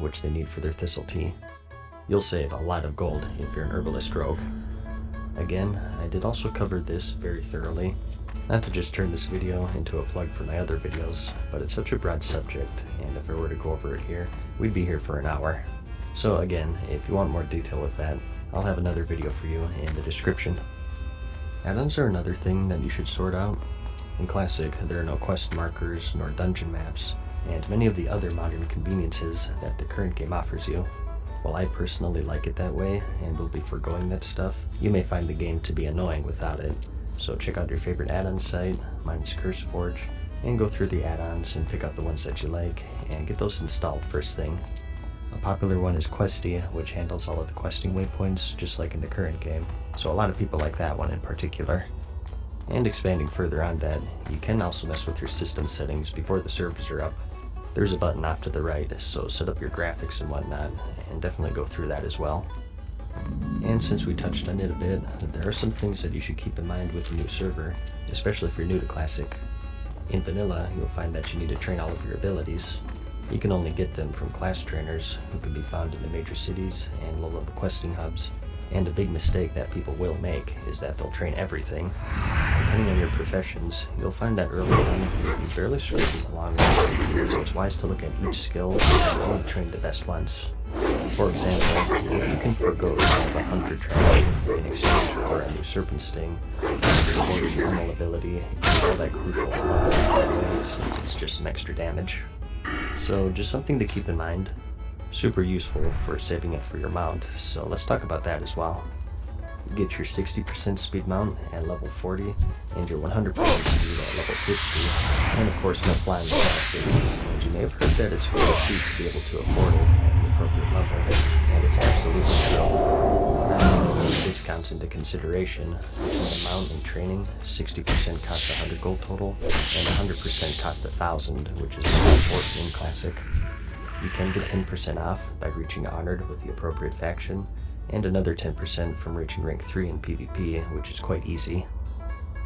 which they need for their thistle tea. You'll save a lot of gold if you're an herbalist rogue. Again, I did also cover this very thoroughly. Not to just turn this video into a plug for my other videos, but it's such a broad subject, and if I were to go over it here, we'd be here for an hour. So again, if you want more detail with that, I'll have another video for you in the description. Add-ons are another thing that you should sort out. In Classic, there are no quest markers nor dungeon maps, and many of the other modern conveniences that the current game offers you. While I personally like it that way, and will be foregoing that stuff, you may find the game to be annoying without it. So check out your favorite add-on site, mine's CurseForge, and go through the add-ons and pick out the ones that you like, and get those installed first thing. A popular one is Questy, which handles all of the questing waypoints, just like in the current game, so a lot of people like that one in particular. And expanding further on that, you can also mess with your system settings before the servers are up. There's a button off to the right, so set up your graphics and whatnot, and definitely go through that as well. And since we touched on it a bit, there are some things that you should keep in mind with a new server, especially if you're new to Classic. In Vanilla, you'll find that you need to train all of your abilities. You can only get them from class trainers, who can be found in the major cities and low-level questing hubs. And a big mistake that people will make is that they'll train everything. Depending on your professions, you'll find that early on you'll be barely scraping along with it, so it's wise to look at each skill and only train the best ones. For example, if you can forgo some of the hunter training in exchange for a new serpent sting, the warrior's normal ability is all that crucial to level since it's just some extra damage. So just something to keep in mind. Super useful for saving it for your mount, so let's talk about that as well. You get your 60% speed mount at level 40, and your 100% speed at level 50, and of course no flying capacity. And you may have heard that it's really cheap to be able to afford it at the appropriate level, and it's absolutely true. Now, taking those discounts into consideration, between the mount and training, 60% costs 100 gold total, and 100% costs 1,000, which is important in Classic. You can get 10% off by reaching Honored with the appropriate faction, and another 10% from reaching rank 3 in PvP, which is quite easy.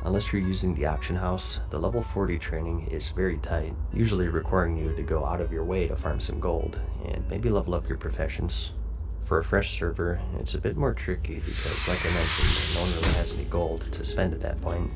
Unless you're using the auction house, the level 40 training is very tight, usually requiring you to go out of your way to farm some gold, and maybe level up your professions. For a fresh server, it's a bit more tricky because, like I mentioned, no one really has any gold to spend at that point.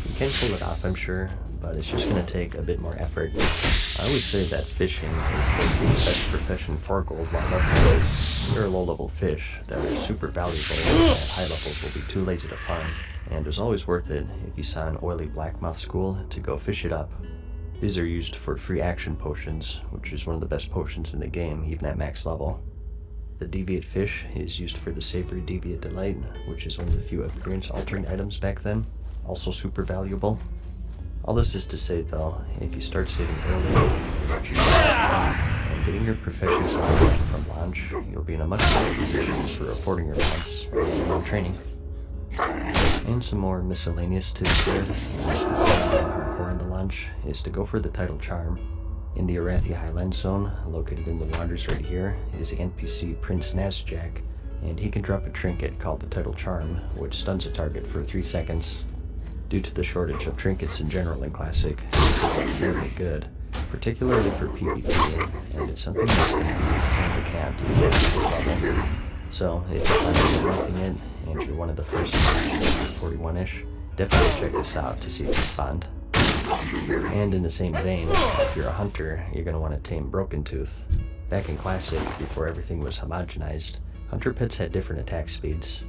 You can pull it off, I'm sure, but it's just going to take a bit more effort. I always say that fishing is the best profession for gold while level. There are low-level fish that are super valuable and at high levels will be too lazy to farm, and it was always worth it if you saw an oily blackmouth school to go fish it up. These are used for free action potions, which is one of the best potions in the game, even at max level. The Deviate Fish is used for the Savory Deviate Delight, which is one of the few appearance-altering items back then, also super valuable. All this is to say though, if you start saving early, and getting your professions leveled from launch, you'll be in a much better position for affording your mounts and more training. And some more miscellaneous tips there, hardcore in the launch, is to go for the title charm. In the Arathi Highland Zone, located in the Wanders right here, is the NPC Prince Nazjack, and he can drop a trinket called the Title Charm, which stuns a target for 3 seconds. Due to the shortage of trinkets in general in Classic, this is very good, particularly for PvP, and it's something that's going to be insanely capped at this level. So, if you're planning on collecting it, and you're one of the first 41-ish, definitely check this out to see if you spawned. And in the same vein, if you're a hunter, you're going to want to tame Broken Tooth. Back in Classic, before everything was homogenized, hunter pets had different attack speeds.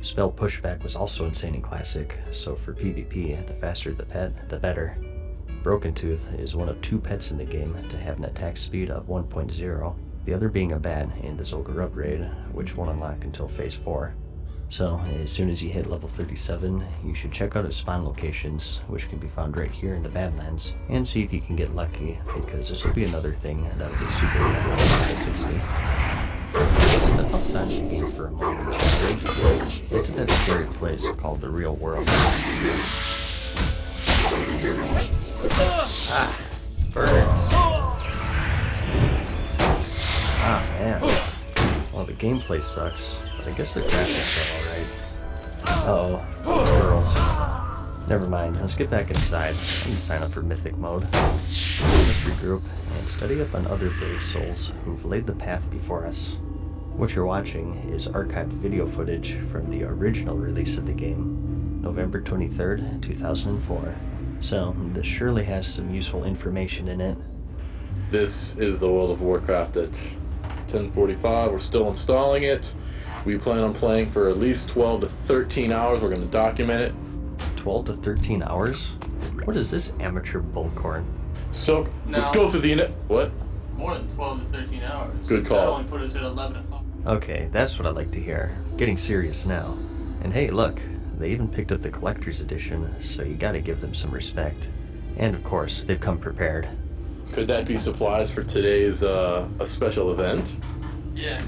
Spell pushback was also insane in Classic, so for PvP, the faster the pet, the better. Broken Tooth is one of 2 pets in the game to have an attack speed of 1.0, the other being a bat in the Zul'Gurub raid, which won't unlock until Phase 4. So, as soon as you hit level 37, you should check out his spawn locations, which can be found right here in the Badlands, and see if you can get lucky, because this will be another thing that'll be super valuable to 60. Step outside the game for a moment, into that scary place called the real world. Birds. Man. Well, the gameplay sucks, but I guess the graphics are alright. Uh-oh, girls. Never mind, let's get back inside and sign up for Mythic mode. Let's regroup and study up on other brave souls who've laid the path before us. What you're watching is archived video footage from the original release of the game, November 23rd, 2004. So, this surely has some useful information in it. This is the World of Warcraft at 10:45. We're still installing it. We plan on playing for at least 12 to 13 hours. We're going to document it. 12 to 13 hours? What is this amateur bullcorn? So, let's go through the... What? More than 12 to 13 hours. Good call. That only put us at 11 o'clock. Okay, that's what I like to hear. Getting serious now. And hey, look, they even picked up the collector's edition, so you gotta give them some respect. And of course, they've come prepared. Could that be supplies for today's a special event? Yeah.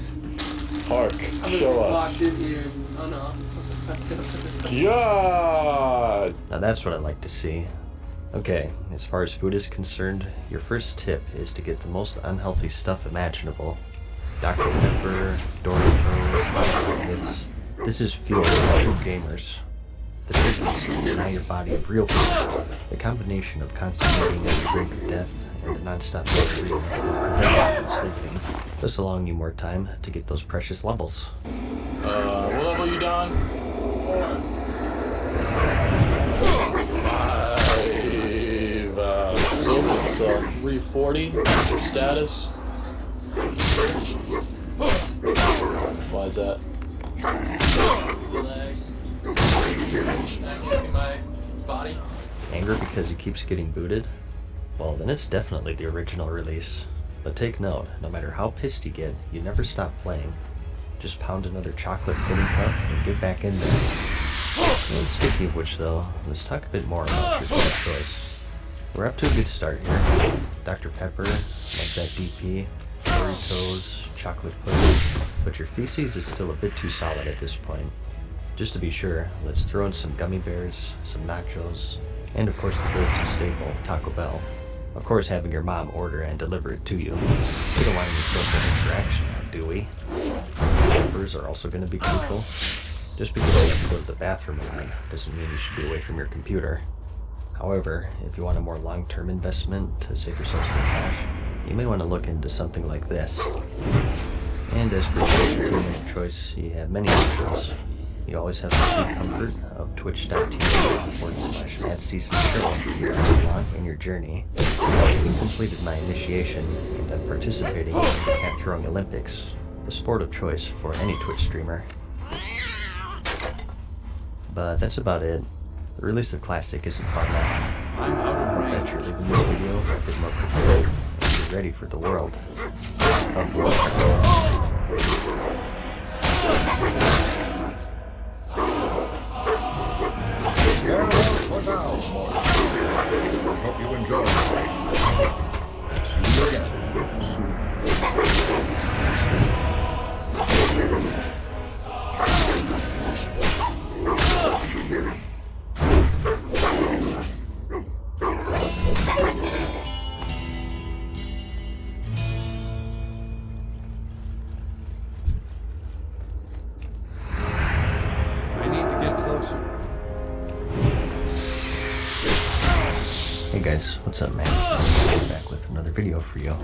Hark, I'm show gonna us. lock it here. Oh no. Yeah! Now that's what I like to see. Okay, as far as food is concerned, your first tip is to get the most unhealthy stuff imaginable. Dr. Pepper, Doritos, Nuggets. This is fuel for true gamers. The trick is to deny your body of real food. The combination of constantly eating at the brink of death and the non-stop breathing will prevent you from sleeping, thus allowing you more time to get those precious levels. What level you done? 5, so 340, status. Why is that? Relax. Back my body. Anger because he keeps getting booted? Well, then it's definitely the original release. But take note, no matter how pissed you get, you never stop playing. Just pound another chocolate pudding cup and get back in there. And speaking of which though, let's talk a bit more about your food choice. We're up to a good start here. Dr. Pepper, like that DP, Doritos, chocolate pudding, but your feces is still a bit too solid at this point. Just to be sure, let's throw in some gummy bears, some nachos, and of course the go-to staple, Taco Bell. Of course, having your mom order and deliver it to you. We don't want any social interaction, do we? Peppers are also going to be crucial. Just because you have to go to the bathroom a lot doesn't mean you should be away from your computer. However, if you want a more long-term investment to save yourself some cash, you may want to look into something like this. And as for your entertainment choice, you have many options. You always have the sweet comfort of twitch.tv/@seasonshow along in your journey. I've completed my initiation and I'm participating in the cat throwing Olympics, the sport of choice for any Twitch streamer. But that's about it. The release of Classic isn't far now. I hope that you're leaving this video a bit more prepared and you're ready for the world of Warcraft. Farewell for now, mortals. Hope you enjoy. See you again soon. I need to get closer. Hey guys, what's up man? I'm back with another video for you.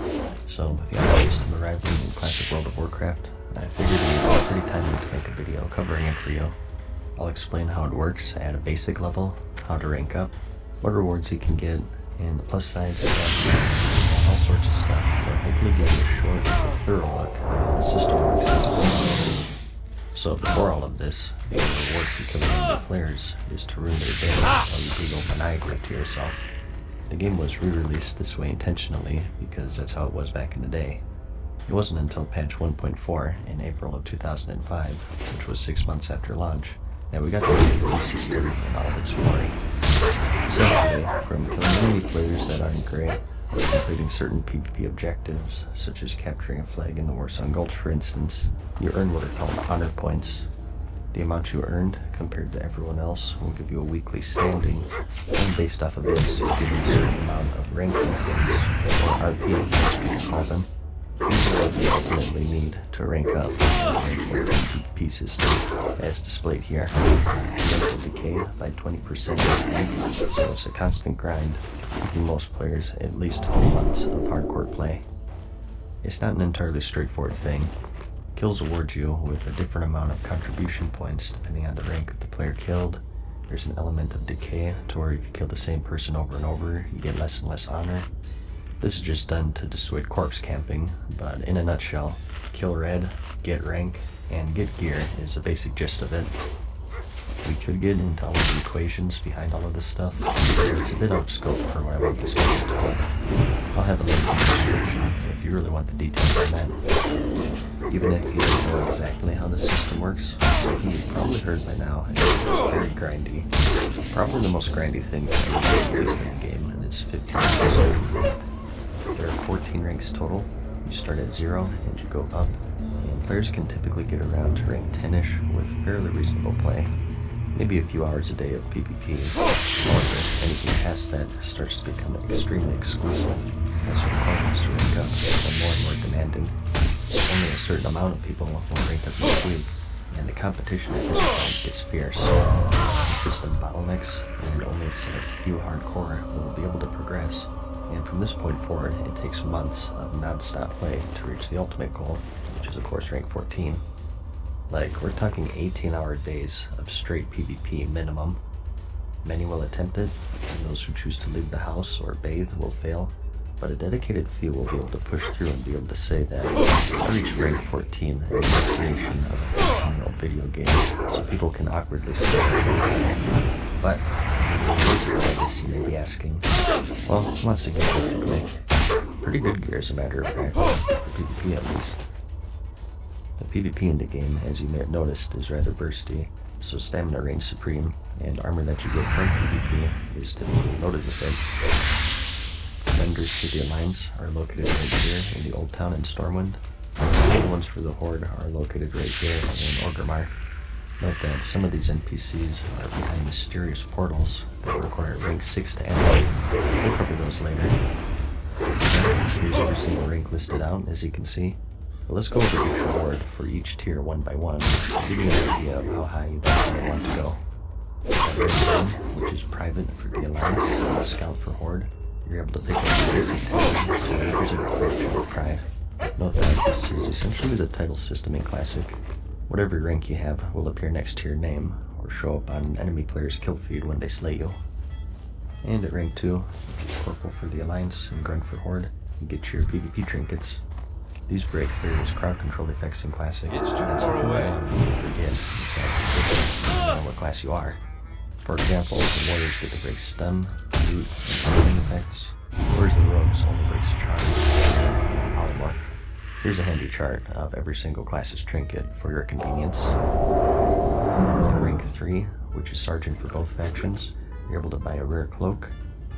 So, with the audio system arriving in Classic World of Warcraft, I figured it would be pretty timely to make a video covering it for you. I'll explain how it works at a basic level, how to rank up, what rewards you can get, and the plus sides and downsides, all sorts of stuff, but hopefully give you a short but thorough look at how the system works as a whole. So before all of this, the only reward for killing enemy players is to ruin their day while you giggle maniacally to yourself. The game was re-released this way intentionally because that's how it was back in the day. It wasn't until patch 1.4 in April of 2005, which was 6 months after launch, that we got the release system in all of its glory. Essentially, from killing enemy players that aren't great, or completing certain PvP objectives, such as capturing a flag in the Warsong Gulch for instance, you earn what are called honor points. The amount you earned compared to everyone else will give you a weekly standing, and based off of this, you'll give you a certain amount of ranking points, or RP as we call them. These are what you ultimately need to rank up in the PvP system, as displayed here. Mental decay by 20%, so it's a constant grind, taking most players at least 3 months of hardcore play. It's not an entirely straightforward thing. Kills award you with a different amount of contribution points depending on the rank of the player killed. There's an element of decay to where if you kill the same person over and over, you get less and less honor. This is just done to dissuade corpse camping, but in a nutshell, kill red, get rank, and get gear is the basic gist of it. We could get into all of the equations behind all of this stuff, but it's a bit out of scope for what I want this video to hold. I'll have a link in the description if you really want the details on that. Even if you don't know exactly how the system works, you've probably heard by now, it's very grindy. Probably the most grindy thing I've used in the game, and it's 15 ranks. There are 14 ranks total. You start at 0 and you go up, and players can typically get around to rank 10-ish with fairly reasonable play. Maybe a few hours a day of PvP. However, anything past that starts to become extremely exclusive, as requirements to rank up become more and more demanding. Only a certain amount of people will rank up each week, and the competition at this point gets fierce. The system bottlenecks, and only a select few hardcore will be able to progress. And from this point forward, it takes months of non-stop play to reach the ultimate goal, which is of course rank 14. Like, we're talking 18-hour days of straight PvP minimum. Many will attempt it, and those who choose to leave the house or bathe will fail, but a dedicated few will be able to push through and be able to say that I reached rank 14 in the creation of a fictional video game, so people can awkwardly say it. But I guess you may be asking, well, once again, basically, pretty good gear as a matter of fact, for PvP at least. The PvP in the game, as you may have noticed, is rather bursty, so stamina reigns supreme, and armor that you get from PvP is typically loaded with it. Vendors to the Alliance are located right here in the Old Town in Stormwind. The ones for the Horde are located right here in Orgrimmar. Note that some of these NPCs are behind mysterious portals that require rank 6 to enter. We'll cover those later. Here's every single rank listed out, as you can see. But let's go over each reward for each tier one by one, to give you an idea of how high you might want to go. Rank 1, which is private for the Alliance, and Scout for Horde, you're able to pick up the basic title to represent a fraction of Pride. Note that this is essentially the title system in Classic. Whatever rank you have will appear next to your name, or show up on an enemy player's kill feed when they slay you. And at rank 2, which is Corporal for the Alliance and Grunt for Horde, you get your PvP trinkets. These break various crowd control effects in Classic. It's too far away. Forget on what class you are. For example, the warriors get to break stun, loot, and summoning effects, whereas the rogues only breaks charge and polymorph. Here's a handy chart of every single class's trinket for your convenience. In rank 3, which is Sergeant for both factions, you're able to buy a rare cloak,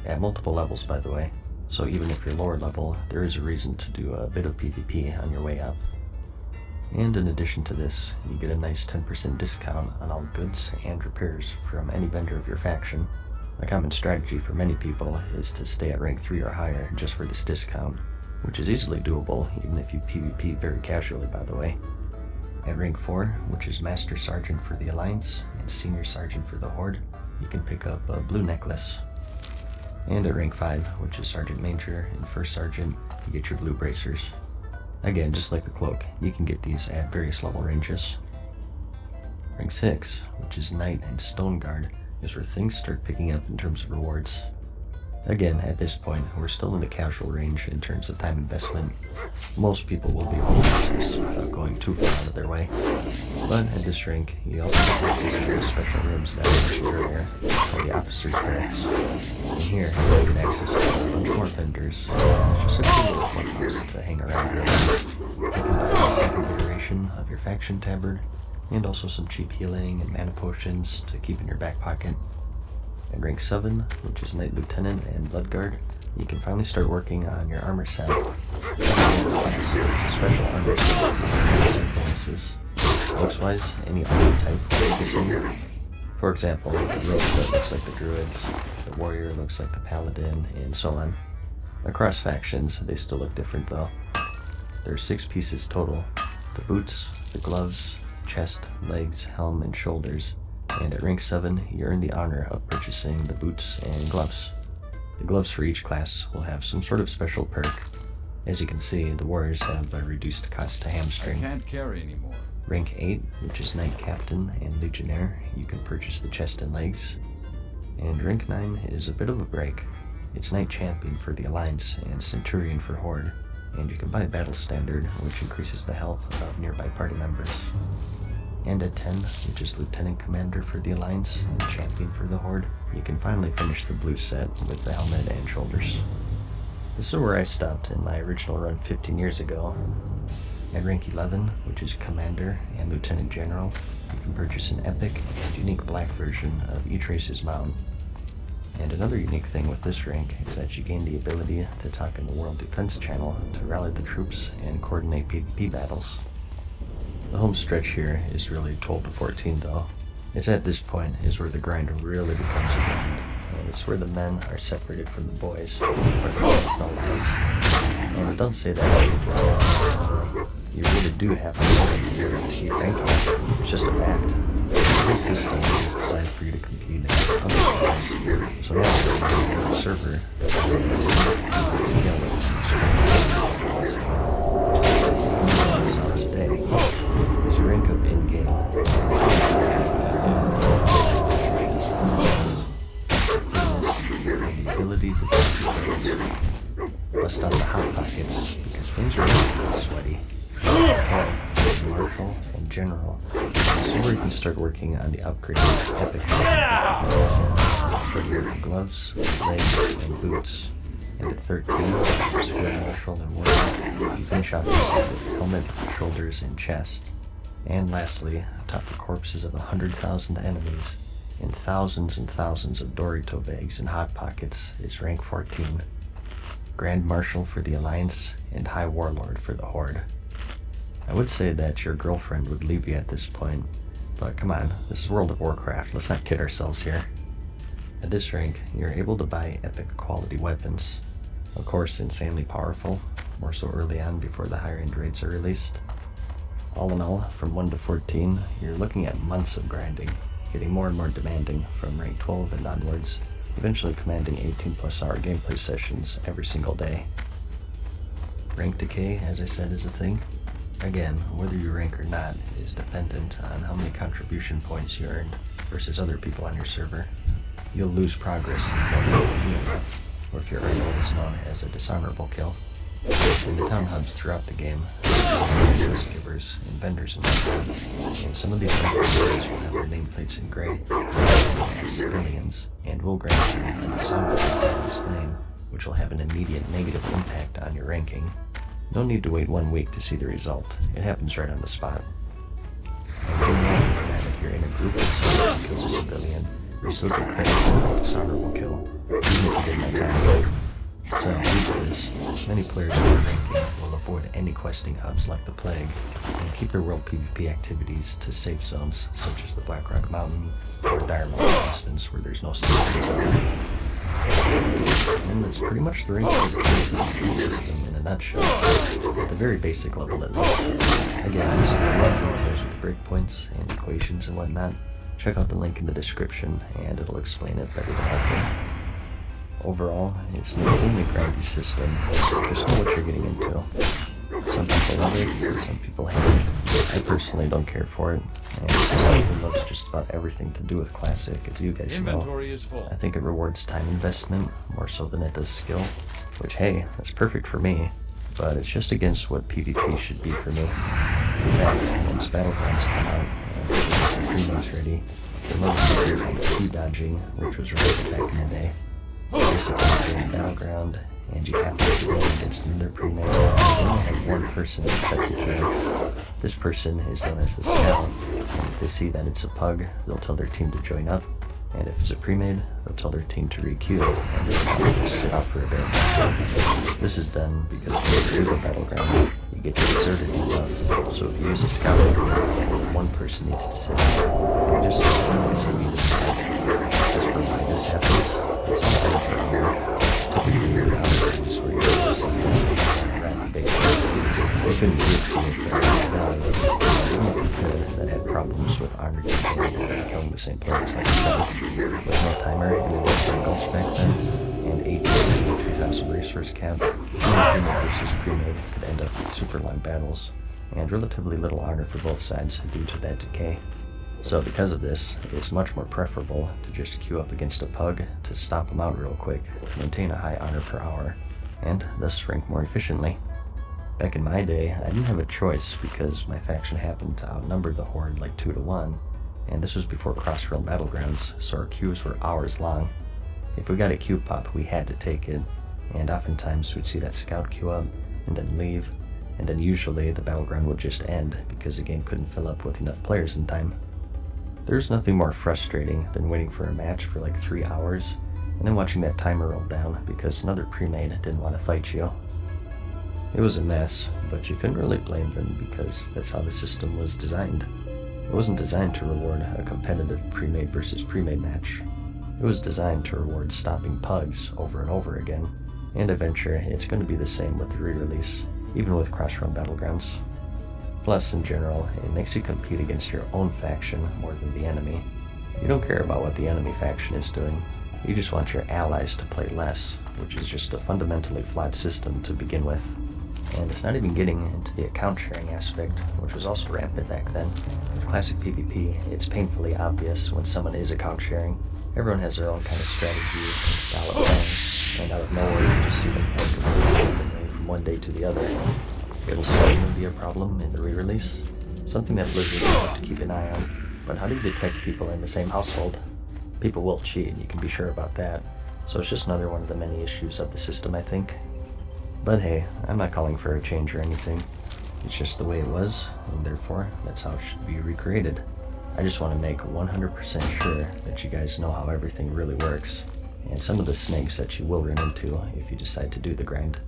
at multiple levels by the way, so even if you're lower level, there is a reason to do a bit of PvP on your way up. And in addition to this, you get a nice 10% discount on all goods and repairs from any vendor of your faction. A common strategy for many people is to stay at rank 3 or higher just for this discount, which is easily doable even if you PvP very casually by the way. At rank 4, which is Master Sergeant for the Alliance and Senior Sergeant for the Horde, you can pick up a blue necklace. And at rank 5, which is Sergeant Major and First Sergeant, you get your blue bracers. Again, just like the cloak, you can get these at various level ranges. Rank 6, which is Knight and Stone Guard, is where things start picking up in terms of rewards. Again, at this point, we're still in the casual range in terms of time investment. Most people will be able to do this without going too far out of their way. But at this rank, you also have access to the special rooms that I mentioned earlier, called the Officers' Barracks. In here, you can access to a bunch more vendors. It's just a cool little clubhouse to hang around with. You can buy a second iteration of your faction tabard, and also some cheap healing and mana potions to keep in your back pocket. At rank 7, which is Knight Lieutenant and Bloodguard, you can finally start working on your armor set. It's a special armor set with bonuses. Looks-wise, any armor type will be the same. For example, the rogue set looks like the druids, the warrior looks like the paladin, and so on. Across factions, they still look different though. There are 6 pieces total: the boots, the gloves, chest, legs, helm, and shoulders. And at rank 7, you earn the honor of purchasing the boots and gloves. The gloves for each class will have some sort of special perk. As you can see, the warriors have a reduced cost to I hamstring. can't carry anymore. Rank 8, which is Knight Captain and Legionnaire, you can purchase the chest and legs. And rank 9 is a bit of a break. It's Knight Champion for the Alliance and Centurion for Horde, and you can buy Battle Standard, which increases the health of nearby party members. And at 10, which is Lieutenant Commander for the Alliance and Champion for the Horde, you can finally finish the blue set with the helmet and shoulders. This is where I stopped in my original run 15 years ago. At rank 11, which is Commander and Lieutenant General, you can purchase an epic and unique black version of each race's mount. And another unique thing with this rank is that you gain the ability to talk in the World Defense Channel to rally the troops and coordinate PvP battles. The home stretch here is really 12 to 14 though. It's at this point is where the grind really becomes a grind, and it's where the men are separated from the boys, or no lies. And don't say that. You really do have to work here to keep ranking. It's just a fact. This system is designed for you to compete against other players. So yeah, on the server, hours a day. As you rank up in-game, the ability to bust out the hot pockets because things are really sweaty. Marshal and General. So where you can start working on the upgraded epic for your gloves, legs, and boots. And at 13, Square Marshal and Warrior, you finish off with helmet, shoulders, and chest. And lastly, atop the corpses of 100,000 enemies and thousands of Dorito bags and hot pockets is rank 14. Grand Marshal for the Alliance and High Warlord for the Horde. I would say that your girlfriend would leave you at this point, but come on, this is World of Warcraft, let's not kid ourselves here. At this rank, you're able to buy epic quality weapons. Of course, insanely powerful, more so early on before the higher end raids are released. All in all, from 1 to 14, you're looking at months of grinding, getting more and more demanding from rank 12 and onwards, eventually commanding 18+ hour gameplay sessions every single day. Rank decay, as I said, is a thing. Again, whether you rank or not is dependent on how many contribution points you earned versus other people on your server. You'll lose progress if you don't do enough, or if your earn what is known as a dishonorable kill. In the town hubs throughout the game, there are quest givers and vendors and whatnot, and some of these vendors will have their nameplates in gray, as civilians, and will grant you a dishonorable kill and slain, which will have an immediate negative impact on your ranking. No need to wait 1 week to see the result. It happens right on the spot. And do know that if you're in a group of someone who kills a civilian, you still get credit for a dishonorable kill, even if you did not die. So, due to this, many players who are ranking will avoid any questing hubs like the Plague, and keep their world PvP activities to safe zones such as the Blackrock Mountain, or Dire Mountain for instance, where there's no safe zone. And that's pretty much the ranking system in a nutshell, at the very basic level at least. Again, this is a lot of details with breakpoints and equations and whatnot. Check out the link in the description and it'll explain it better than I can. Overall, it's an insanely grindy system. Just know what you're getting into. Some people love it, and some people hate it. I personally don't care for it, and someone who loves just about everything to do with Classic, as you guys know. Inventory is full. I think it rewards time investment more so than it does skill, which hey, that's perfect for me, but it's just against what PvP should be for me. In fact, once Battlegrounds come out and 3 months ready, the level secret of key dodging, which was released back in the day. Basically, you're in Battleground, and you have to go against another pre-made. You only have one person except the king. This person is known as the Scout, and if they see that it's a pug, they'll tell their team to join up, and if it's a pre-made, they'll tell their team to re-queue, and they'll just sit out for a bit. This is done because when you do the Battleground, you get your deserted buff, so if you use a Scout, one person needs to sit out. Just so you this just for why this happens. It's all better for here. Typically, you're out of where you're basically. They couldn't give to it some of them could that had problems with armor keeping and killing the same players like myself. With no timer and the Warsong Gulch back then, and 2,000 resource cap, Premade versus Premade could end up with super long battles, and relatively little honor for both sides due to that decay. So because of this, it's much more preferable to just queue up against a pug to stomp them out real quick to maintain a high honor per hour, and thus rank more efficiently. Back in my day, I didn't have a choice because my faction happened to outnumber the Horde like 2 to 1, and this was before Crossrail Battlegrounds, so our queues were hours long. If we got a queue pop, we had to take it, and oftentimes we'd see that scout queue up, and then leave, and then usually the battleground would just end because the game couldn't fill up with enough players in time. There's nothing more frustrating than waiting for a match for like 3 hours, and then watching that timer roll down because another Premade didn't want to fight you. It was a mess, but you couldn't really blame them because that's how the system was designed. It wasn't designed to reward a competitive Premade versus Premade match. It was designed to reward stopping pugs over and over again, and eventually it's going to be the same with the re-release, even with Crossrail Battlegrounds. Plus, in general, it makes you compete against your own faction more than the enemy. You don't care about what the enemy faction is doing, you just want your allies to play less, which is just a fundamentally flawed system to begin with. And it's not even getting into the account sharing aspect, which was also rampant back then. With classic PvP, it's painfully obvious when someone is account sharing. Everyone has their own kind of strategy and style of playing, and out of nowhere you just see them play completely differently from one day to the other. It'll certainly be a problem in the re-release, something that Blizzard will have to keep an eye on. But how do you detect people in the same household? People will cheat, you can be sure about that. So it's just another one of the many issues of the system, I think. But hey, I'm not calling for a change or anything. It's just the way it was, and therefore, that's how it should be recreated. I just want to make 100% sure that you guys know how everything really works, and some of the snakes that you will run into if you decide to do the grind.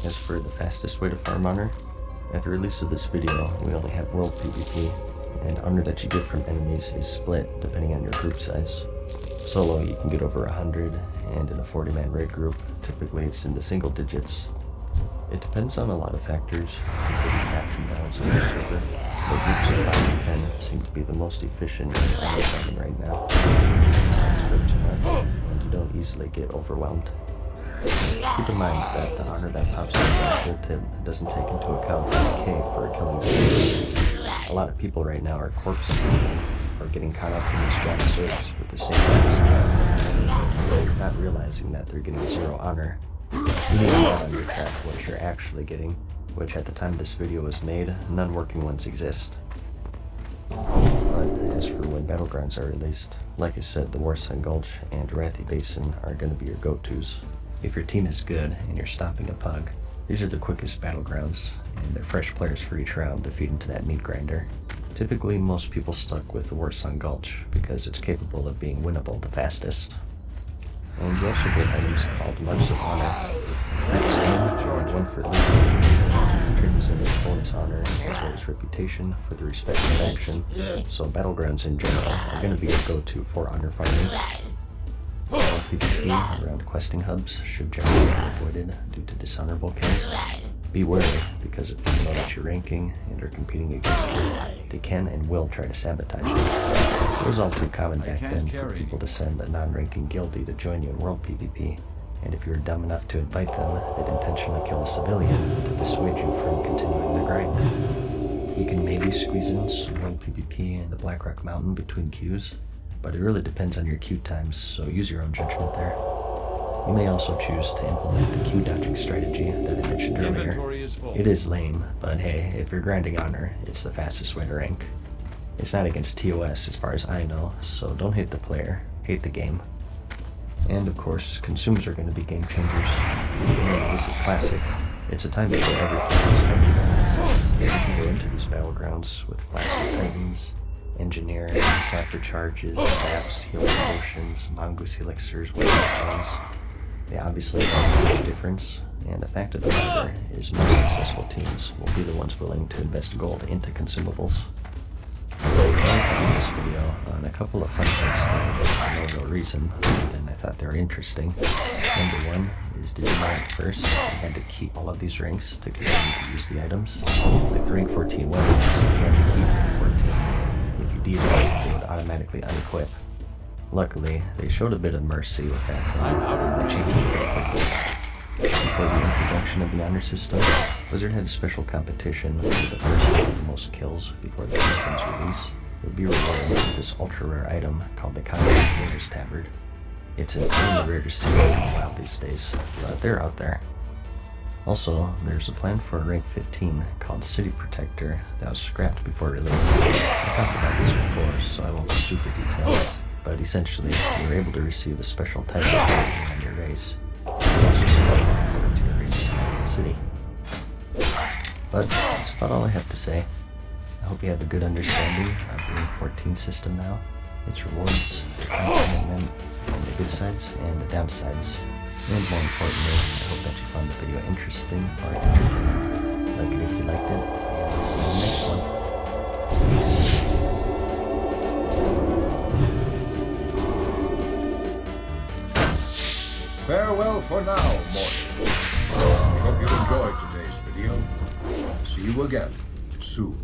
As for the fastest way to farm honor, at the release of this video, we only have world PvP, and honor that you get from enemies is split depending on your group size. Solo, you can get over 100, and in a 40-man raid group, typically it's in the single digits. It depends on a lot of factors, including faction balance on your server, but groups of 5 to 10 seem to be the most efficient in honor farming right now. It's not spread too much, and you don't easily get overwhelmed. Keep in mind that the honor that pops up on full tip doesn't take into account the decay for killing the player. A lot of people right now are corpsing or getting caught up in these giant surges with the same weapons, not realizing that they're getting 0 honor. You need to know on your track what you're actually getting, which at the time this video was made, none working ones exist. But as for when Battlegrounds are released, like I said, the Warsong Gulch and Arathi Basin are going to be your go-tos. If your team is good and you're stopping a pug, these are the quickest Battlegrounds, and they're fresh players for each round to feed into that meat grinder. Typically, most people stuck with the Warsong Gulch because it's capable of being winnable the fastest. And you also get items called Marks of Honor. Next damage and 1 for lead. Turns into bonus honor as well as reputation for the respective faction. So Battlegrounds in general are going to be a go-to for honor farming. All PvP around questing hubs should generally be avoided due to dishonorable kills. Be wary, because if people know that you're ranking and are competing against you, they can and will try to sabotage you. It was all too common back then for people to send a non-ranking guildie to join you in world PvP, and if you were dumb enough to invite them, they'd intentionally kill a civilian to dissuade you from continuing the grind. You can maybe squeeze in some world PvP in the Blackrock Mountain between queues, but it really depends on your queue times, so use your own judgment there. You may also choose to implement the queue dodging strategy that I mentioned earlier. It is lame, but hey, if you're grinding honor, it's the fastest way to rank. It's not against TOS as far as I know, so don't hate the player, hate the game. And of course, consumes are going to be game changers. This is classic. It's a time to get everything. You can go into these battlegrounds with Flask of Titans, Engineering, Cypher Charges, Zaps, Healing Potions, Mongoose Elixirs, Weapon Chains. They obviously make a huge difference, and the fact of the matter is most successful teams will be the ones willing to invest gold into consumables. this video on a couple of fun things for no real reason, but then I thought they were interesting. Number one is, did you know at first you had to keep all of these ranks to continue to use the items? Like the rank 14 weapons, you had to keep rank 14. If you deactivate, they would automatically unequip. Luckily, they showed a bit of mercy with that. They changed it pretty quickly. Before the introduction of the honor system, Blizzard had a special competition where the person with the most kills before the system's release would be rewarded with this ultra-rare item called the Conqueror's Tabard. It's insanely rare to see in the wild these days, but they're out there. Also, there's a plan for a rank 15 called City Protector that was scrapped before release. I talked about this before, so I won't go super detailed, but essentially, you were able to receive a special type of rating on your race. To your race's city. But that's about all I have to say. I hope you have a good understanding of the rank 14 system now, its rewards, the time commitment, and the good sides and the downsides. And more importantly, I hope that you found the video interesting or entertaining. Like it if you liked it, and I'll see you in the next one. Peace. Farewell for now, mortals. I hope you enjoyed today's video. See you again soon.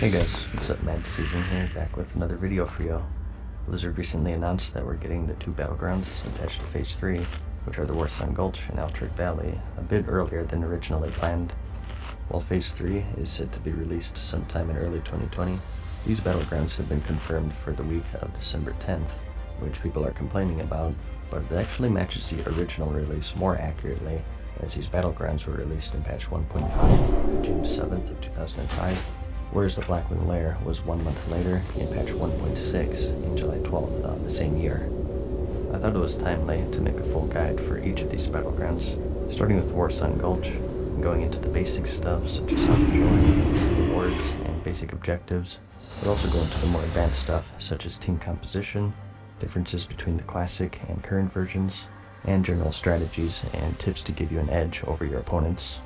Hey guys, what's up? Mad Season here, back with another video for you. Blizzard recently announced that we're getting the two battlegrounds attached to Phase 3, which are the Warsong Gulch and Alterac Valley, a bit earlier than originally planned. While Phase 3 is set to be released sometime in early 2020, these battlegrounds have been confirmed for the week of December 10th, which people are complaining about, but it actually matches the original release more accurately, as these battlegrounds were released in patch 1.5 on June 7th of 2005. Whereas the Blackwing Lair was 1 month later in patch 1.6 in July 12th of the same year. I thought it was timely to make a full guide for each of these battlegrounds, starting with Warsong Gulch, and going into the basic stuff such as how to join, rewards, and basic objectives, but also go into the more advanced stuff such as team composition, differences between the classic and current versions, and general strategies and tips to give you an edge over your opponents.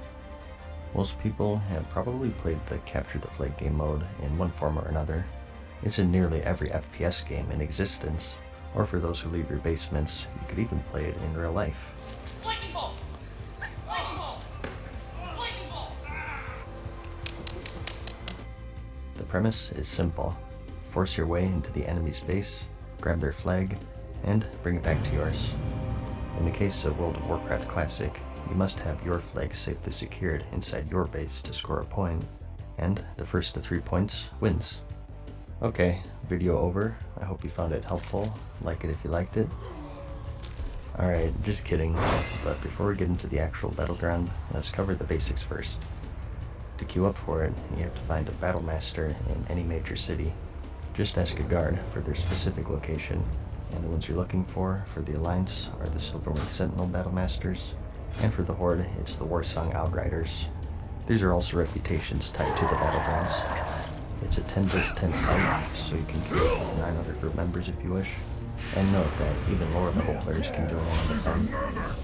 Most people have probably played the Capture the Flag game mode in one form or another. It's in nearly every FPS game in existence, or for those who leave your basements, you could even play it in real life. Lightning bolt! Lightning bolt! Lightning bolt! The premise is simple. Force your way into the enemy's base, grab their flag, and bring it back to yours. In the case of World of Warcraft Classic, you must have your flag safely secured inside your base to score a point, and the first to 3 points wins. Okay, video over. I hope you found it helpful. Like it if you liked it. Alright, just kidding, but before we get into the actual battleground, let's cover the basics first. To queue up for it, you have to find a battle master in any major city. Just ask a guard for their specific location, and the ones you're looking for the Alliance are the Silverwing Sentinel battle masters, and for the Horde, it's the Warsong Outriders. These are also reputations tied to the battlegrounds. It's a 10 vs 10 fight, so you can kill 9 other group members if you wish. And note that even lower level players can join in on the fun.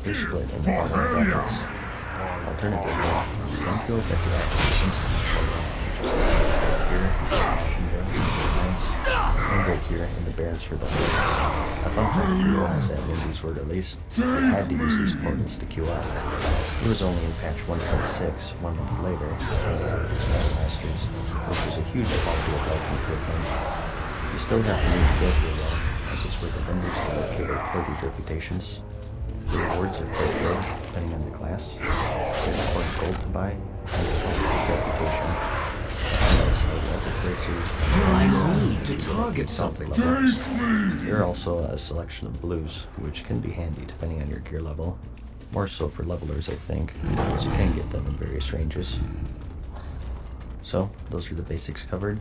They're split into partner brackets. Alternatively, you can feel that you have instance program, just like here, and go here in the Barrens for the Horde. A fun fact for you is that when these were released, you had to use these portals to queue up. It was only in patch 1.6, 1 month later, that they added these battle masters, which was a huge quality of life improvement. You still have to move guild here though, as it's where the vendors are located for these reputations. The rewards are quite good, depending on the class. There's 4 gold to buy, and a reputation. I need to target something first. There are also a selection of blues, which can be handy depending on your gear level. More so for levelers, I think, as you can get them in various ranges. So, those are the basics covered.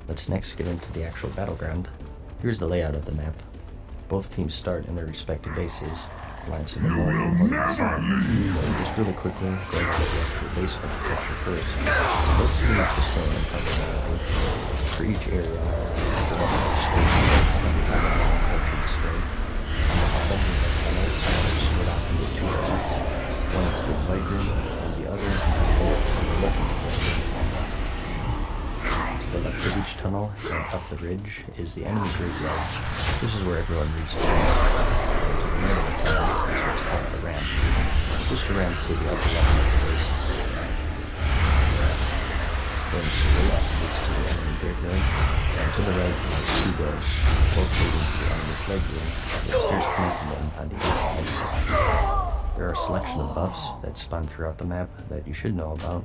Let's next get into the actual battleground. Here's the layout of the map. Both teams start in their respective bases, lines to the north and north and south. Just really quickly, going to the base architecture first. Both pretty much the same in functionality. For each area, the level of space architecture displayed. On the bottom, we have tunnels split off into two parts. One into the playroom, and the other into the left of the playroom. To the left of each tunnel and up the ridge is the enemy graveyard. This is where everyone respawns. To the middle of the tunnel is what's called the ramp. Just a ramp to the upper level of the base. Going to the left leads to the enemy graveyard, and to the right is two doors, both leading to the enemy playroom, with stairs connecting them on the inside. There are a selection of buffs that spawn throughout the map that you should know about.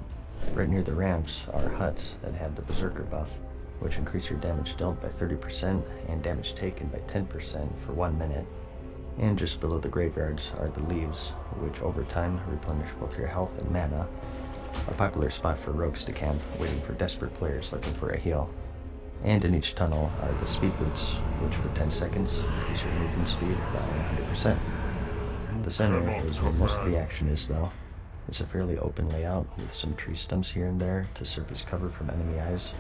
Right near the ramps are huts that have the Berserker buff, which increase your damage dealt by 30% and damage taken by 10% for 1 minute. And just below the graveyards are the leaves, which over time replenish both your health and mana. A popular spot for rogues to camp, waiting for desperate players looking for a heal. And in each tunnel are the speed boots, which for 10 seconds increase your movement speed by 100%. The center is where most of the action is though. It's a fairly open layout with some tree stumps here and there to serve as cover from enemy eyes.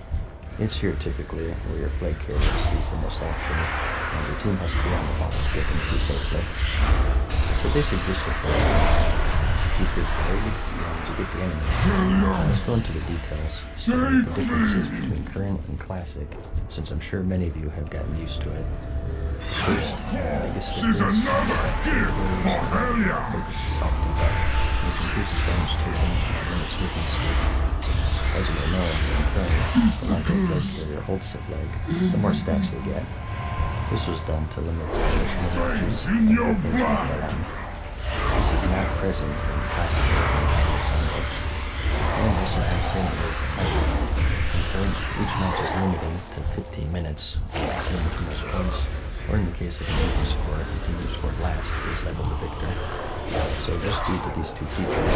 It's here typically where your flag carrier sees the most action, and your team has to be on the ball to get them through safely. So basic gist of things keep your flag and to get the enemy. Let's go into the details, starting with the differences between current and classic, since I'm sure many of you have gotten used to it. First, the biggest difference is that focus is self-debuff, which increases damage taken and limits movement speed. As you may know, in current, the longer a flag carrier holds the flag, the more stacks they get. This was done to limit the duration of matches and get things moving along. This is not present in classic sandwich, and as I'm saying is in current, each match is limited to 15 minutes for the team with the most points, or in the case of an even score, the team who scored last is labeled the victor. So just due to these two features,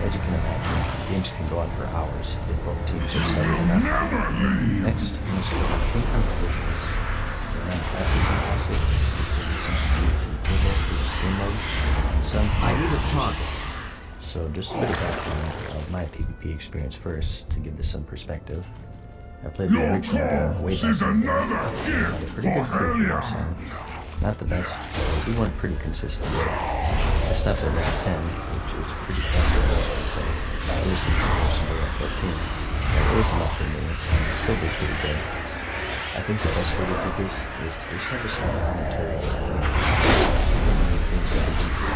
as you can imagine, games can go on for hours if both teams are steady enough. Next, let's look at team compositions. The rank classes in Classic, which will be something unique to the table for the stream mode, and some I need a target. So just a bit of background of my PvP experience first, to give this some perspective. I played the original game way back in the day, and had a pretty good crew for Warzone. Not the best, but we weren't pretty consistent. I stopped at rank 10, which is pretty classic, I would say. It was in comparison to rank 14. It was enough for me, and it still did pretty good. I think the best way to do this is to just have a small commentary on the game. Things that we can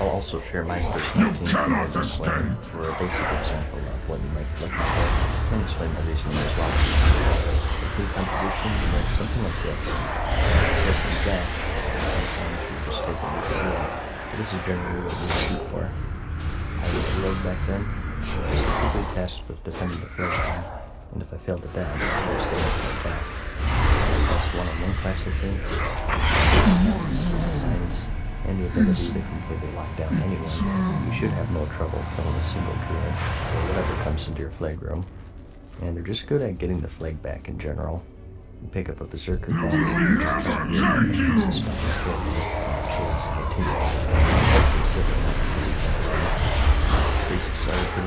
I'll also share my personal team gameplay for a basic example of what you might be looking for, and explain my reasoning as well. The crew composition looks something like this. It doesn't exact, and sometimes you just take what you can do, but this is generally what we shoot for. I was a rogue back then, so I was specifically tasked with defending the flag line, and if I failed at that, I was going to attack. That's one-on-one classic thing. And the ability to completely lock down anyone, you should have no trouble killing a single druid or whatever comes into your flag room. And they're just good at getting the flag back in general. You pick up a Berserker gun, Pretty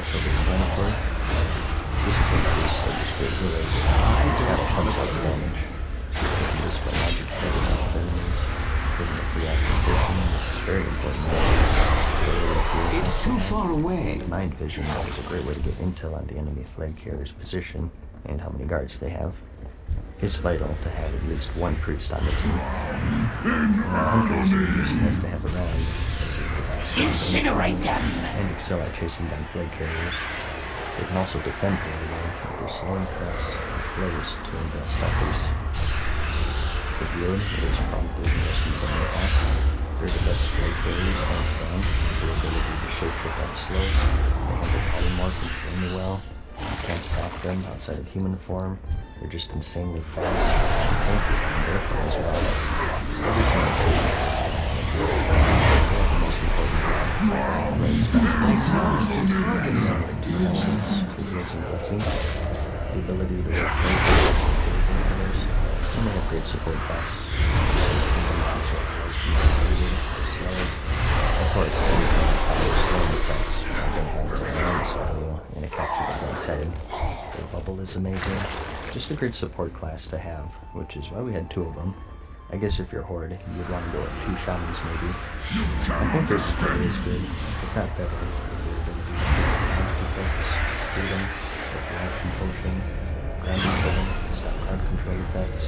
self-explanatory. This is what is straight heroes. Battle comes out of damage. Taking this by magic feathers off enemies. Very important. It's too far away. Mind vision is a great way to get intel on the enemy flag carrier's position and how many guards they have. It's vital to have at least one priest on the team. Hunters just has to have around as Incinerate them! and excel at chasing down flag carriers. They can also defend the area with their slowing traps and flows to invest others. The druid is probably the most important class. They're the best flag carriers, hands down. Their ability to shapeshift on slows. They handle polymorph insanely well. You can't stop them outside of human form. They're just insanely fast and tanky, and therefore as well. Every time I see them, the most important blessing. The ability to work healers, and they have great support buffs. Of course, slowing effects are going to have enormous value in a capture the flag setting. Their bubble is amazing. Just a great support class to have, which is why we had 2 of them. I guess if you're Horde, you'd want to go with 2 Shamans maybe. I think this story is good, if not better. They're going to be effects, freedom, reaction potion, grounding potion, stop crowd control effects,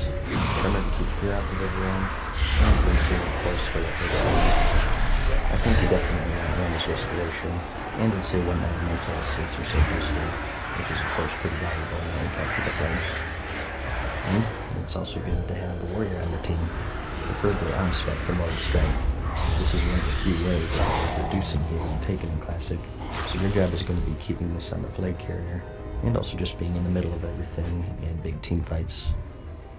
tremor to keep fear out of everyone, and Winter, of course, for the first time. I think you definitely want Rand's Restoration, and it'd say 1 night mental since you're so boosted, which is of course pretty valuable when you capture the flag. And it's also good to have the warrior on the team, preferably on spec for more strength. This is one of the few ways of reducing healing taken in Classic, so your job is going to be keeping this on the flag carrier, and also just being in the middle of everything in big team fights.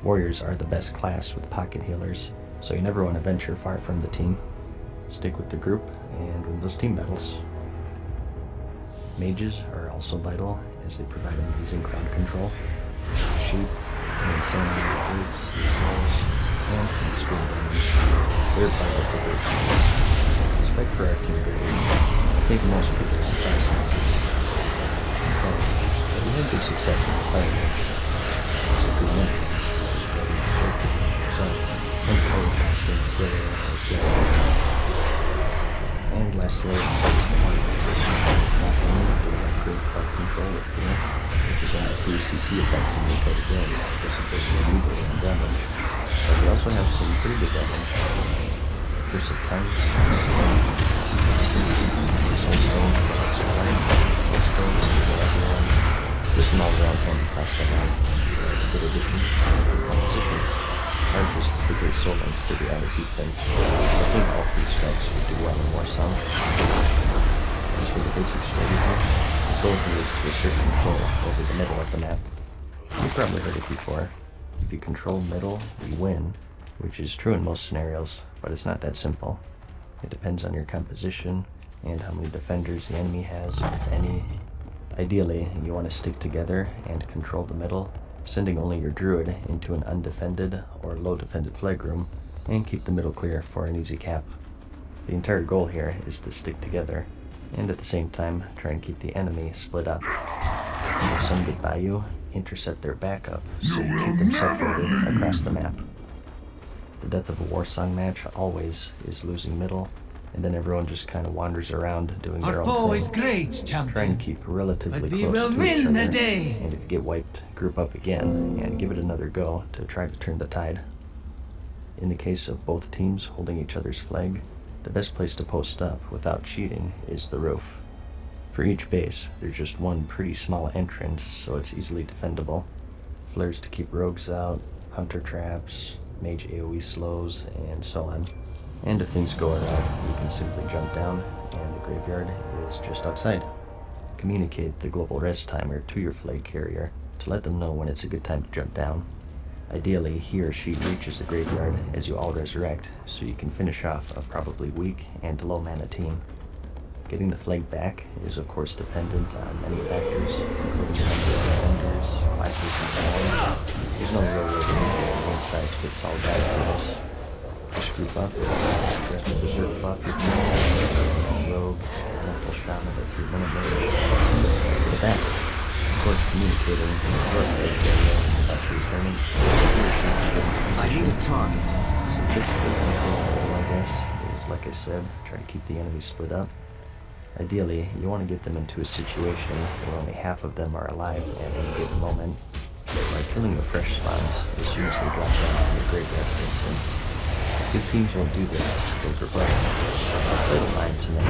Warriors are the best class with pocket healers, so you never want to venture far from the team. Stick with the group and win those team battles. Mages are also vital as they provide amazing crowd control. Sheep, insanity, brutes, souls, and extreme damage. They're vital for their teams. Respect for our team building. I think most people want fast control, but we had good success in the fight. It's a good win. Just ready to choke it. So, don't overcasting, prayer, or fear. And lastly, is the one not only do we have great crowd control with fear, which is only 3 CC effects in the encoded game, doesn't put you immediately on damage, but we also have some pretty good damage. Curse of Times, Soulstone, Soulstone, everyone. Just an all-around hand-class to have. Good addition, good composition. Ours was the great soul length for the outer defense. I think all 3 strikes would do well in Warsong. As for the basic strategy, the goal here is to assert control over the middle of the map. You've probably heard it before. If you control middle, you win, which is true in most scenarios, but it's not that simple. It depends on your composition and how many defenders the enemy has, if any. Ideally, you want to stick together and control the middle, sending only your druid into an undefended or low defended flag room, and keep the middle clear for an easy cap. The entire goal here is to stick together, and at the same time try and keep the enemy split up. When you send it by you, intercept their backup so you keep them separated across the map. The death of a Warsong match always is losing middle, and then everyone just kind of wanders around doing their Our own foe thing. is great, champion. Try and keep relatively But we close will to each win other, the day. and if you get wiped, group up again and give it another go to try to turn the tide. In the case of both teams holding each other's flag, the best place to post up without cheating is the roof. For each base, there's just one pretty small entrance, so it's easily defendable. Flares to keep rogues out, hunter traps, mage AoE slows, and so on. And if things go awry, you can simply jump down, and the graveyard is just outside. Communicate the global rest timer to your flag carrier to let them know when it's a good time to jump down. Ideally, he or she reaches the graveyard as you all resurrect, so you can finish off a probably weak and low mana team. Getting the flag back is of course dependent on many factors, including the number of defenders, classes, and so on. There's no real way to make a one-size-fits-all guide for this. Just group up, grab the berserk buff your team, rogue, mental shaman at 3 minute range, to the back. Of course, communicating with your flag carrier about returning, I need a target. some tips for the control, I guess, is like I said, try to keep the enemy split up. Ideally, you want to get them into a situation where only half of them are alive at any given moment, by filling the fresh spawns as soon as they drop down from the graveyard, for instance. Good teams won't do this, they prefer play the lines and then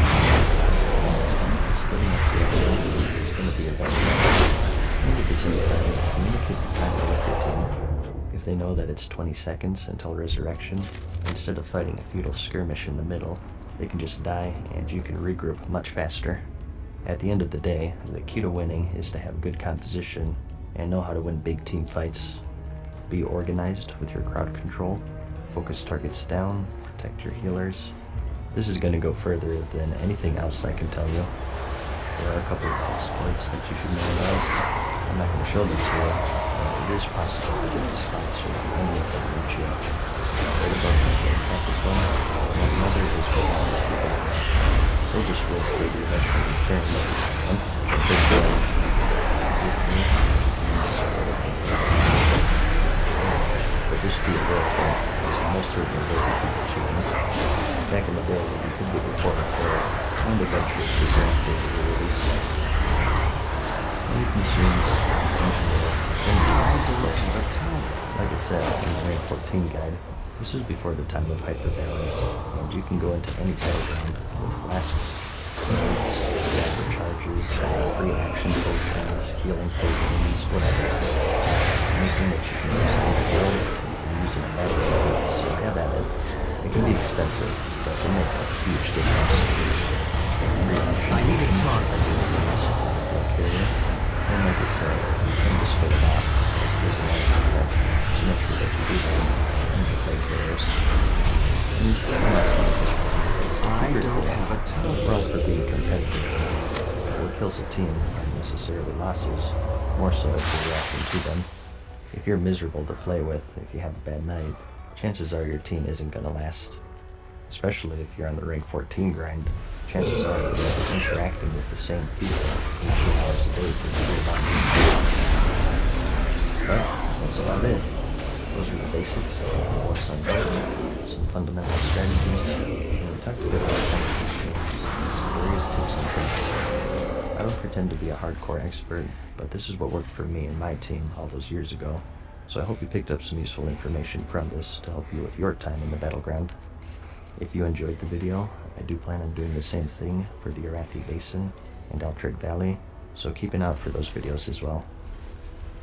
splitting up the activity is going to be a best bet. And at the same time, communicate the timer with your team. If they know that it's 20 seconds until resurrection, instead of fighting a futile skirmish in the middle, they can just die and you can regroup much faster. At the end of the day, the key to winning is to have good composition and know how to win big team fights. Be organized with your crowd control, focus targets down, protect your healers. This is going to go further than anything else I can tell you. There are a couple of exploits that you should know about. I'm not going to show them to you. It is possible to get the spots with any of them each year. Right above the campus one, and another is below the background. They'll just roll through the eventually turn every time, which are pretty good. Obviously, this is in the sort of but just be aware that there's almost certainly will be people cheating. Back in the day, you could get reported for kind of adventures this after the release. Any concerns, like I said, in the Rank 14 guide, this was before the time of hyper valleys, and you can go into any battleground with flasks, raids, saber charges, free action potions, healing potions, whatever. Anything that you can use in the build, you can use in a battle, so have at it. It can be expensive, but they make a huge difference. I need a target. And like I said, you can just split it off as it is a lot of people, so make sure that you do that and you play players. And last thing is I don't have a target. we're all for being competitive. What kills a team aren't necessarily losses, more so if you're reacting to them. If you're miserable to play with, if you have a bad night, chances are your team isn't going to last. Especially if you're on the Rank 14 grind, chances are you're interacting with the same people 18 hours a day for 3 months. But that's about it. Those are the basics. What's on guard, some fundamental strategies, and we talked a bit about competition games and some various tips and tricks. I don't pretend to be a hardcore expert, but this is what worked for me and my team all those years ago. So I hope you picked up some useful information from this to help you with your time in the battleground. If you enjoyed the video, I do plan on doing the same thing for the Arathi Basin and Altred Valley, so keep an eye out for those videos as well.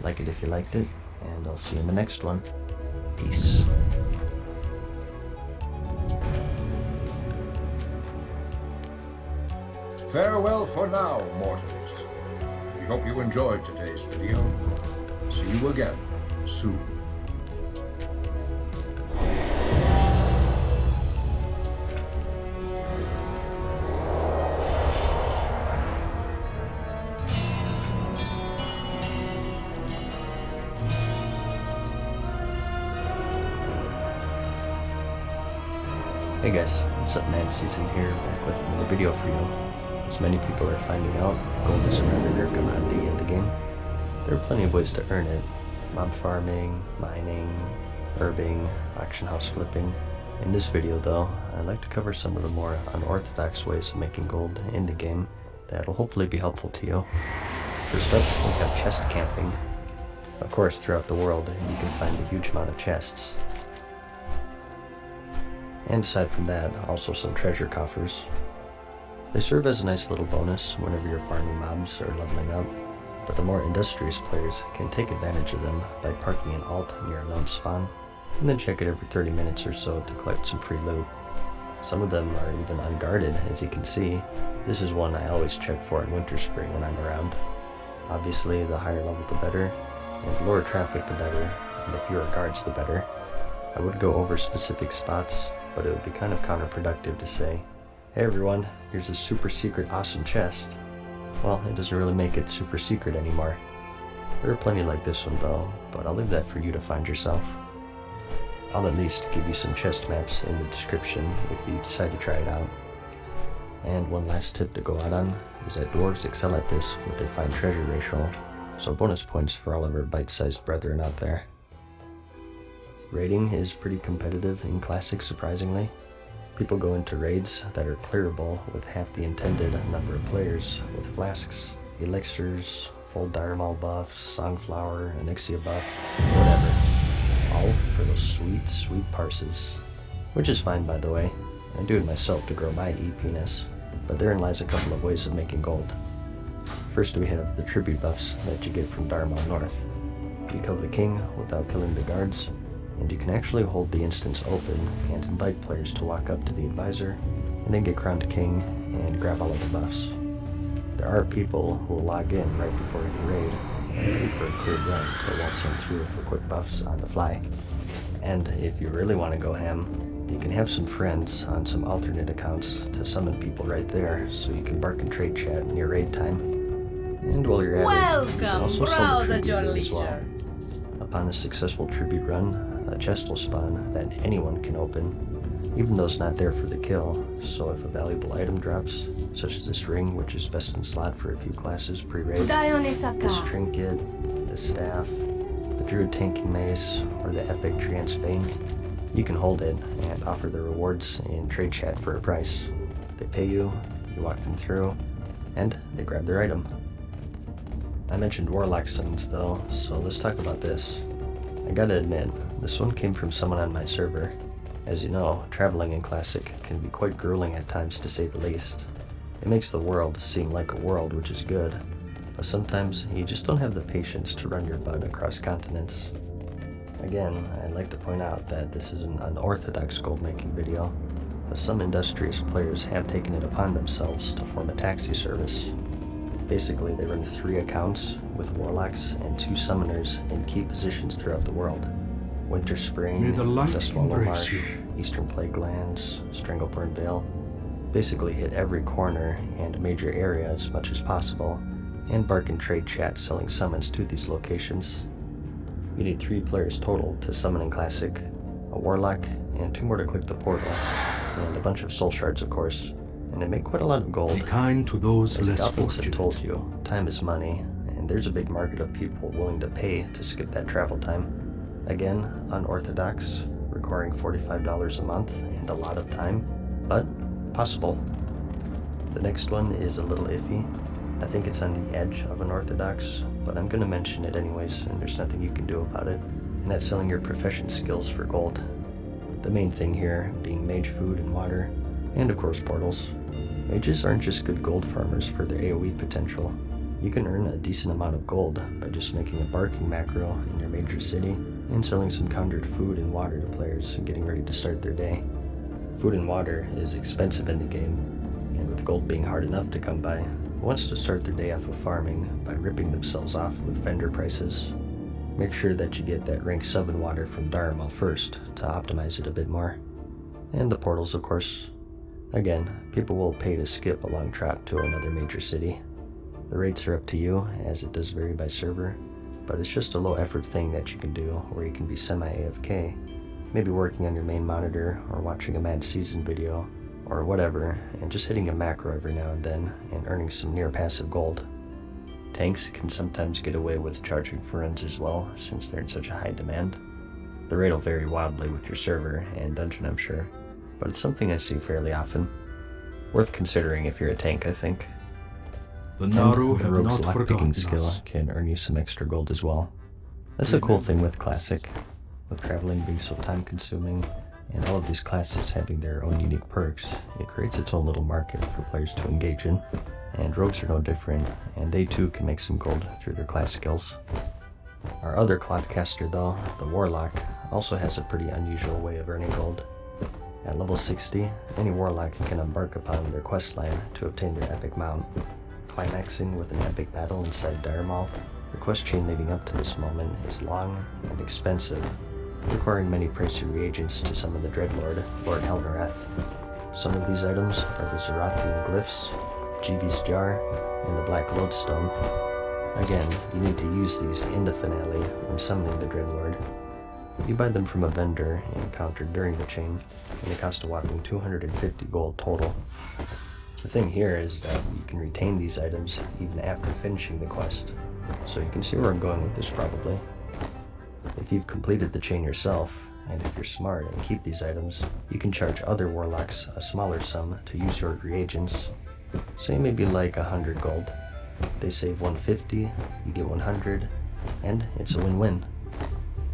Like it if you liked it, and I'll see you in the next one. Peace. Farewell for now, mortals. We hope you enjoyed today's video. See you again soon. Hey guys, what's up, man? Season here, back with another video for you. As many people are finding out, gold is a rather rare commodity in the game. There are plenty of ways to earn it. Mob farming, mining, herbing, auction house flipping. In this video though, I'd like to cover some of the more unorthodox ways of making gold in the game that'll hopefully be helpful to you. First up, we have chest camping. Of course, throughout the world, you can find a huge amount of chests. And aside from that, also some treasure coffers. They serve as a nice little bonus whenever you're farming mobs or leveling up, but the more industrious players can take advantage of them by parking an alt near a known spawn, and then check it every 30 minutes or so to collect some free loot. Some of them are even unguarded, as you can see. This is one I always check for in Winterspring when I'm around. Obviously, the higher level the better, and the lower traffic the better, and the fewer guards the better. I would go over specific spots, but it would be kind of counterproductive to say, hey everyone, here's a super secret awesome chest. Well, it doesn't really make it super secret anymore. There are plenty like this one though, but I'll leave that for you to find yourself. I'll at least give you some chest maps in the description if you decide to try it out. And one last tip to go out on is that dwarves excel at this with their fine treasure ratio, so bonus points for all of our bite-sized brethren out there. Raiding is pretty competitive in Classic, surprisingly. People go into raids that are clearable with half the intended number of players, with flasks, elixirs, full Diremaul buffs, Songflower, Onyxia buff, whatever. All for those sweet, sweet parses. Which is fine, by the way. I do it myself to grow my EP-ness, but therein lies a couple of ways of making gold. First we have the tribute buffs that you get from Diremaul North. You kill the king without killing the guards, and you can actually hold the instance open and invite players to walk up to the advisor and then get crowned king and grab all of the buffs. There are people who will log in right before you raid and pay for a clear run to waltz in through for quick buffs on the fly. And if you really want to go ham, you can have some friends on some alternate accounts to summon people right there so you can bark and trade chat near raid time. And while you're at it, you can Welcome, also sell browse the at your tribute as well. leisure. Upon a successful tribute run, a chest will spawn that anyone can open, even though it's not there for the kill. So if a valuable item drops, such as this ring, which is best in slot for a few classes pre-raid, this trinket, the staff, the druid tanking mace, or the epic Treant's Bane, you can hold it and offer the rewards in trade chat for a price. They pay you, you walk them through, and they grab their item. I mentioned Warlock summons though, so let's talk about this. I gotta admit, this one came from someone on my server. As you know, traveling in Classic can be quite grueling at times to say the least. It makes the world seem like a world, which is good, but sometimes you just don't have the patience to run your butt across continents. Again, I'd like to point out that this is an unorthodox gold making video, but some industrious players have taken it upon themselves to form a taxi service. Basically, they run 3 accounts with warlocks and 2 summoners in key positions throughout the world. Winter Spring, May the light Dustwallow embrace Marsh, you. Eastern Plague Lands, Stranglethorn Vale. Basically hit every corner and major area as much as possible, and bark in trade chat selling summons to these locations. You need 3 players total to summon in Classic, a warlock, and 2 more to click the portal, and a bunch of soul shards of course, and they make quite a lot of gold. Be kind to those As the less Goblins have fortunate. told you, time is money, and there's a big market of people willing to pay to skip that travel time. Again, unorthodox, requiring $45 a month and a lot of time, but possible. The next one is a little iffy. I think it's on the edge of unorthodox, but I'm gonna mention it anyways, and there's nothing you can do about it, and that's selling your profession skills for gold. The main thing here being mage food and water, and of course portals. Mages aren't just good gold farmers for their AoE potential. You can earn a decent amount of gold by just making a barking macro in your major city and selling some conjured food and water to players getting ready to start their day. Food and water is expensive in the game, and with gold being hard enough to come by, who wants to start their day off of farming by ripping themselves off with vendor prices? Make sure that you get that rank 7 water from Dharma first to optimize it a bit more. And the portals, of course. Again, people will pay to skip a long trot to another major city. The rates are up to you, as it does vary by server, but it's just a low effort thing that you can do where you can be semi-AFK, maybe working on your main monitor or watching a Mad Season video or whatever, and just hitting a macro every now and then and earning some near passive gold. Tanks can sometimes get away with charging for runs as well, since they're in such a high demand. The rate will vary wildly with your server and dungeon, I'm sure, but it's something I see fairly often. Worth considering if you're a tank, I think. The Naru And the have rogue's not forgotten lockpicking skill us. can earn you some extra gold as well. That's a cool thing with Classic, with traveling being so time consuming, and all of these classes having their own unique perks. It creates its own little market for players to engage in, and rogues are no different, and they too can make some gold through their class skills. Our other Clothcaster though, the Warlock, also has a pretty unusual way of earning gold. At level 60, any Warlock can embark upon their questline to obtain their epic mount, climaxing with an epic battle inside Diremaul. The quest chain leading up to this moment is long and expensive, requiring many pricey reagents to summon the Dreadlord, Lord Helnerath. Some of these items are the Zerathian Glyphs, Jivi's Jar, and the Black Lodestone. Again, you need to use these in the finale when summoning the Dreadlord. You buy them from a vendor encountered during the chain, and they cost a whopping 250 gold total. The thing here is that you can retain these items even after finishing the quest, so you can see where I'm going with this probably. If you've completed the chain yourself, and if you're smart and keep these items, you can charge other warlocks a smaller sum to use your reagents. Say maybe like 100 gold. They save 150, you get 100, and it's a win-win.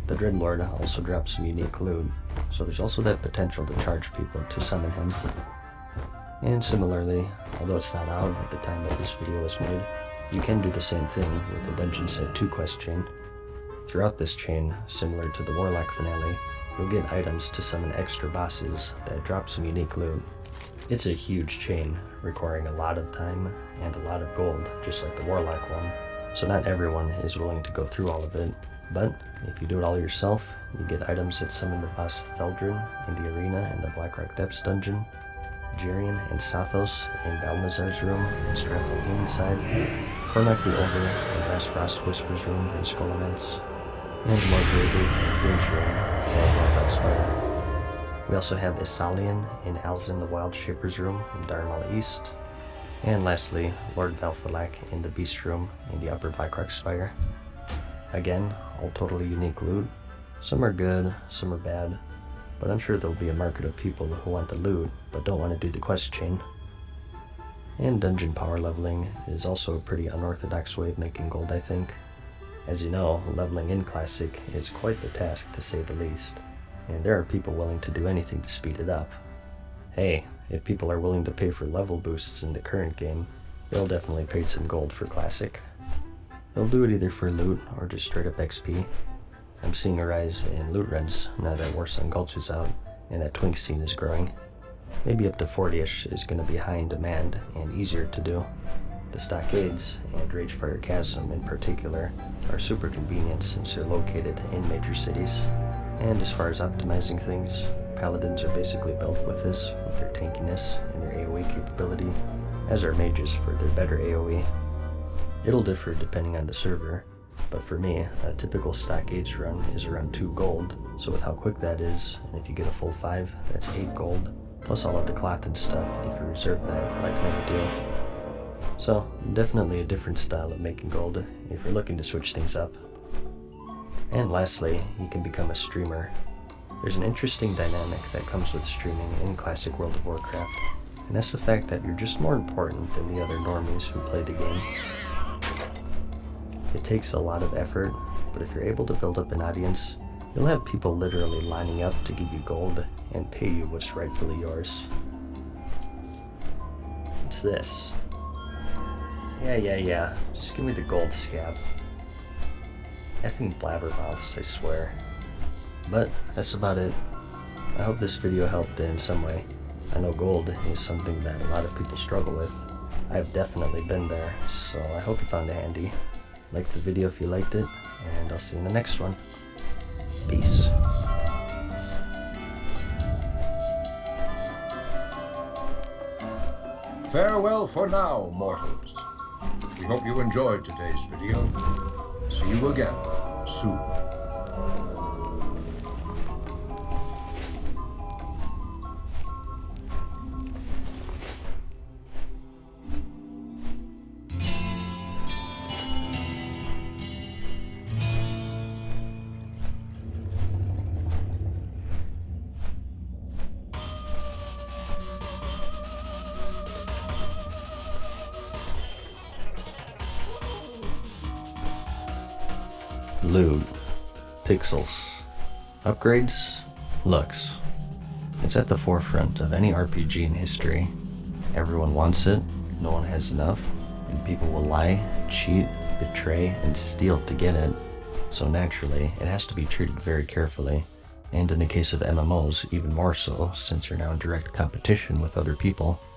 The Dreadlord also drops some unique loot, so there's also that potential to charge people to summon him. And similarly, although it's not out at the time that this video was made, you can do the same thing with the Dungeon Set 2 quest chain. Throughout this chain, similar to the Warlock finale, you'll get items to summon extra bosses that drop some unique loot. It's a huge chain, requiring a lot of time and a lot of gold, just like the Warlock one, so not everyone is willing to go through all of it, but if you do it all yourself, you get items that summon the boss Theldrin in the arena in the Blackrock Depths dungeon, Jirian and Sathos in Balnazar's room in Strathalheen side, Cormac the Ogre and Brass Frost Whisper's room in Skull Immense, and Lord Greybeard and Vryn's room in Blackrock Spire. We also have Isalian in Alzin the Wild Shaper's room in Darmal East, and lastly, Lord Valthalak in the Beast room in the Upper Blackrock Spire. Again, all totally unique loot. Some are good, some are bad, but I'm sure there'll be a market of people who want the loot but don't want to do the quest chain. And dungeon power leveling is also a pretty unorthodox way of making gold, I think. As you know, leveling in Classic is quite the task to say the least, and there are people willing to do anything to speed it up. Hey, if people are willing to pay for level boosts in the current game, they'll definitely pay some gold for Classic. They'll do it either for loot or just straight up XP. I'm seeing a rise in loot runs now that Warsong Gulch is out and that Twink scene is growing. Maybe up to 40ish is going to be high in demand and easier to do. The Stockades and Ragefire Chasm in particular are super convenient since they're located in major cities. And as far as optimizing things, Paladins are basically built with this, with their tankiness and their AoE capability, as are mages for their better AoE. It'll differ depending on the server, but for me, a typical Stockades run is around 2 gold, so with how quick that is, and if you get a full 5, that's 8 gold, plus all of the cloth and stuff if you reserve that like Mega Deal. So, definitely a different style of making gold if you're looking to switch things up. And lastly, you can become a streamer. There's an interesting dynamic that comes with streaming in Classic World of Warcraft, and that's the fact that you're just more important than the other normies who play the game. It takes a lot of effort, but if you're able to build up an audience, you'll have people literally lining up to give you gold and pay you what's rightfully yours. What's this? Yeah, just give me the gold scab. Effing blabbermouths, I swear. But that's about it. I hope this video helped in some way. I know gold is something that a lot of people struggle with. I've definitely been there, so I hope you found it handy. Like the video if you liked it, and I'll see you in the next one. Peace. Farewell for now, mortals. We hope you enjoyed today's video. See you again soon. Loot, pixels, upgrades, looks. It's at the forefront of any RPG in history. Everyone wants it, no one has enough, and people will lie, cheat, betray, and steal to get it. So naturally, it has to be treated very carefully, and in the case of MMOs, even more so, since you're now in direct competition with other people.